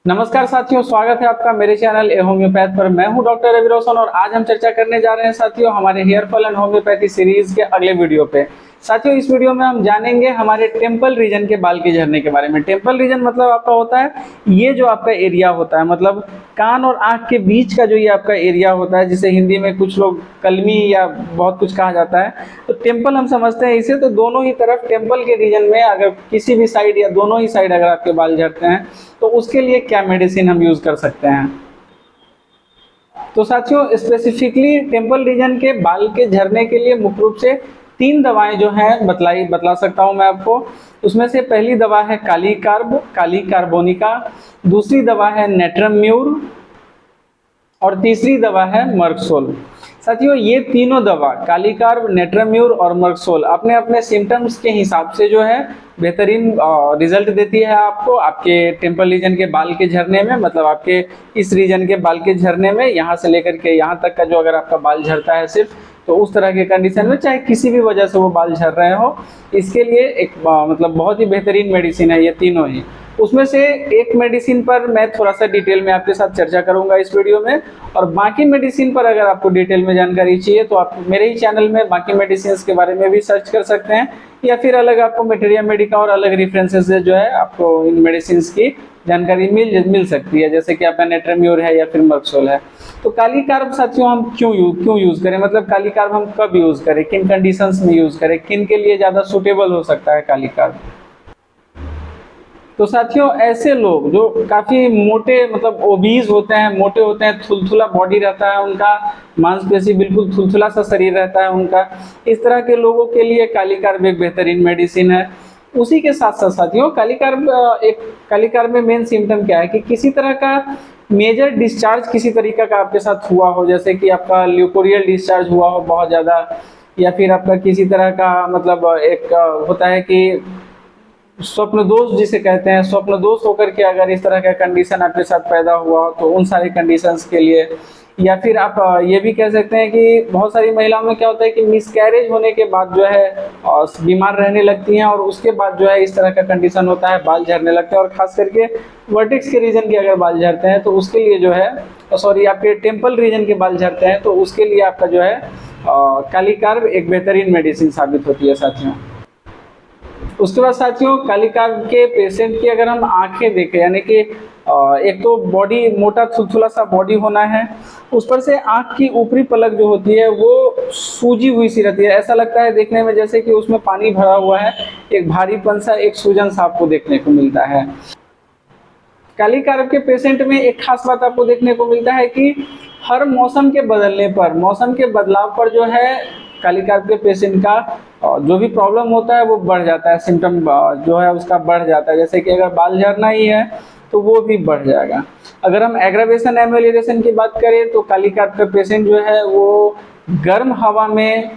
नमस्कार साथियों, स्वागत है आपका मेरे चैनल ए होम्योपैथ पर। मैं हूं डॉक्टर रवि रोशन और आज हम चर्चा करने जा रहे हैं साथियों हमारे hair fall and homeopathy series के अगले वीडियो पे। साथियों इस वीडियो में हम जानेंगे हमारे टेम्पल रीजन के बाल के झड़ने के बारे में। टेम्पल रीजन मतलब आपका होता है ये जो आपका एरिया होता है, मतलब कान और आंख के बीच का जो ये आपका एरिया होता है, जिसे हिंदी में कुछ लोग कलमी या बहुत कुछ कहा जाता है। तो टेम्पल हम समझते हैं इसे। तो दोनों ही तरफ टेम्पल के रीजन में अगर किसी भी साइड या दोनों ही साइड अगर आपके बाल झड़ते हैं तो उसके लिए क्या मेडिसिन हम यूज कर सकते हैं। तो साथियों स्पेसिफिकली टेम्पल रीजन के बाल के झड़ने के लिए मुख्य रूप से 3 दवाएं जो हैं बतला सकता हूं मैं आपको। उसमें से पहली दवा है काली कार्बोनिका, दूसरी दवा है नेट्रम्यूर और तीसरी दवा है मर्कसोल। साथियों ये तीनों दवा कालीकार्ब, नेट्रम्यूर और मर्कसोल अपने अपने सिम्टम्स के हिसाब से जो है बेहतरीन रिजल्ट देती है आपको आपके टेम्पल रीजन के बाल के झड़ने में, मतलब आपके इस रीजन के बाल के झड़ने में। यहाँ से लेकर के यहाँ तक का जो अगर आपका बाल झड़ता है सिर्फ, तो उस तरह के कंडीशन में चाहे किसी भी वजह से वो बाल झड़ रहे हो, इसके लिए एक मतलब बहुत ही बेहतरीन मेडिसिन है ये तीनों ही। उसमें से एक मेडिसिन पर मैं थोड़ा सा डिटेल में आपके साथ चर्चा करूंगा इस वीडियो में, और बाकी मेडिसिन पर अगर आपको डिटेल में जानकारी चाहिए तो आप मेरे ही चैनल में बाकी मेडिसिन के बारे में भी सर्च कर सकते हैं, या फिर अलग आपको मटेरिया मेडिका और अलग रेफरेंसेस से जो है आपको इन मेडिसिन की जानकारी मिल सकती है, जैसे कि आपका नेट्रम्यूर है या फिर मर्कसोल है। तो काली कार्ब साथियों हम क्यों यूज करें, मतलब काली कार्ब हम कब यूज करें, किन कंडीशंस में यूज करें, किन के लिए ज्यादा सुटेबल हो सकता है काली कार्ब। तो साथियों ऐसे लोग जो काफी मोटे, मतलब ओबीज होते हैं, मोटे होते हैं, थुलथुला बॉडी रहता है उनका, मांसपेशी बिल्कुल थुलथुला सा शरीर रहता है उनका, इस तरह के लोगों के लिए काली कार्ब एक बेहतरीन मेडिसिन है। उसी के साथ साथ साथियों काली कार्ब में मेन सिम्टम क्या है कि किसी तरह का मेजर डिस्चार्ज किसी तरीका का आपके साथ हुआ हो, जैसे कि आपका ल्यूकोरियल डिस्चार्ज हुआ हो बहुत ज्यादा, या फिर आपका किसी तरह का मतलब एक होता है कि स्वप्न दोष जिसे कहते हैं, स्वप्न दोष होकर के अगर इस तरह का कंडीशन आपके साथ पैदा हुआ तो उन सारे कंडीशंस के लिए, या फिर आप ये भी कह सकते हैं कि बहुत सारी महिलाओं में क्या होता है कि मिसकैरेज होने के बाद जो है बीमार रहने लगती हैं, और उसके बाद जो है इस तरह का कंडीशन होता है, बाल झड़ने लगते हैं, और खास करके वर्टेक्स के रीजन के अगर बाल झड़ते हैं तो उसके लिए जो है, सॉरी आपके टेम्पल रीजन के बाल झड़ते हैं तो उसके लिए आपका जो है काली कार्ब एक बेहतरीन मेडिसिन साबित होती है साथियों। उसके बाद साथियों काली कार्ब के पेशेंट की अगर हम आंखें देखें, यानी कि एक तो बॉडी मोटा थुलथुला सा बॉडी होना है, उस पर से आंख की ऊपरी पलक जो होती है वो सूजी हुई सी रहती है, ऐसा लगता है देखने में जैसे कि उसमें पानी भरा हुआ है, एक भारीपन सा, एक सूजन सा आपको देखने को मिलता है। काली कार्ब के पेशेंट में एक खास बात आपको देखने को मिलता है कि हर मौसम के बदलने पर, मौसम के बदलाव पर जो है काली कार्ब के पेशेंट का जो भी प्रॉब्लम होता है वो बढ़ जाता है, सिम्टम जो है उसका बढ़ जाता है। जैसे कि अगर बाल झड़ना ही है तो वो भी बढ़ जाएगा। अगर हम एग्रावेशन एमेलियोरेशन की बात करें तो काली कार्ब का पेशेंट जो है वो गर्म हवा में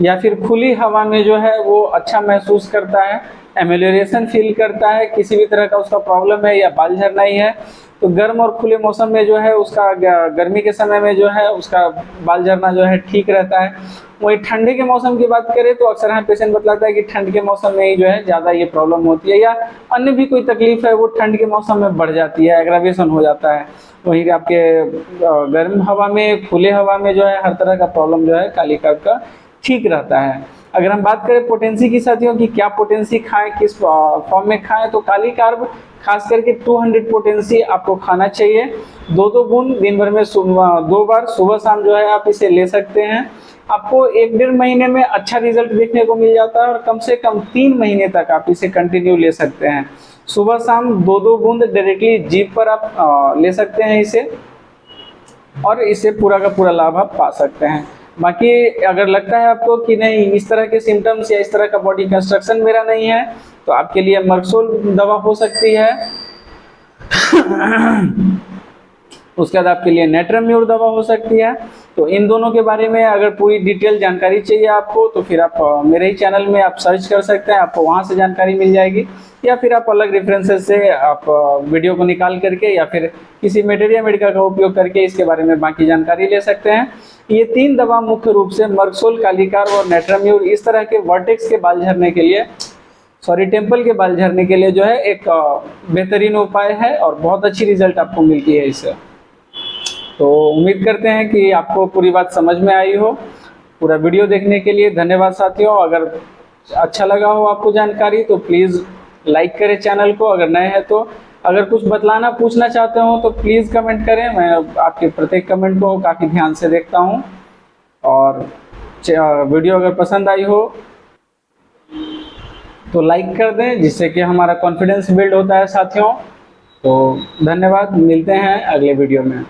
या फिर खुली हवा में जो है वो अच्छा महसूस करता है, एमेलियोरेशन फील करता है, किसी भी तरह का उसका प्रॉब्लम है या बाल झड़ना ही है तो गर्म और खुले मौसम में जो है उसका, गर्मी के समय में जो है उसका बाल झड़ना जो है ठीक रहता है। वही ठंडे के मौसम की बात करें तो अक्सर हमें पेशेंट बतलाता है कि ठंड के मौसम में ही जो है ज़्यादा ये प्रॉब्लम होती है, या अन्य भी कोई तकलीफ है वो ठंड के मौसम में बढ़ जाती है, एग्रावेशन हो जाता है। वहीं आपके गर्म हवा में, खुले हवा में जो है हर तरह का प्रॉब्लम जो है काली कार्ब का ठीक रहता है। अगर हम बात करें पोटेंसी की साथियों की, क्या पोटेंसी खाएं, किस फॉर्म में खाएं, तो काली कार्ब खास करके 200 पोटेंसी आपको खाना चाहिए। 2-2 बूंद दिन भर में 2 बार सुबह शाम जो है आप इसे ले सकते हैं। आपको 1-1.5 महीने में अच्छा रिजल्ट देखने को मिल जाता है, और कम से कम 3 महीने तक आप इसे कंटिन्यू ले सकते हैं। सुबह शाम 2-2 बूंद डायरेक्टली जीभ पर आप ले सकते हैं इसे, और इससे पूरा का पूरा लाभ आप पा सकते हैं। बाकी अगर लगता है आपको कि नहीं इस तरह के सिम्टम्स या इस तरह का बॉडी कंस्ट्रक्शन मेरा नहीं है, तो आपके लिए मर्कसोल दवा हो सकती है। उसके बाद आपके लिए नेट्रम्यूर दवा हो सकती है। तो इन दोनों के बारे में अगर पूरी डिटेल जानकारी चाहिए आपको तो फिर आप मेरे ही चैनल में आप सर्च कर सकते हैं, आपको वहाँ से जानकारी मिल जाएगी, या फिर आप अलग रेफरेंसेस से आप वीडियो को निकाल करके या फिर किसी मटेरिया मेडिका का उपयोग करके इसके बारे में बाकी जानकारी ले सकते हैं। ये 3 दवा मुख्य रूप से मर्कसोल, काली कार्ब और नेट्रम्यूर इस तरह के वर्टेक्स के बाल झड़ने के लिए टेम्पल के बाल झड़ने के लिए जो है एक बेहतरीन उपाय है और बहुत अच्छी रिजल्ट आपको मिलती है इससे। तो उम्मीद करते हैं कि आपको पूरी बात समझ में आई हो। पूरा वीडियो देखने के लिए धन्यवाद साथियों। अगर अच्छा लगा हो आपको जानकारी तो प्लीज़ लाइक करें चैनल को, अगर नए हैं तो। अगर कुछ बतलाना पूछना चाहते हो तो प्लीज़ कमेंट करें, मैं आपके प्रत्येक कमेंट को काफ़ी ध्यान से देखता हूँ। और वीडियो अगर पसंद आई हो तो लाइक कर दें, जिससे कि हमारा कॉन्फिडेंस बिल्ड होता है साथियों। तो धन्यवाद, मिलते हैं अगले वीडियो में।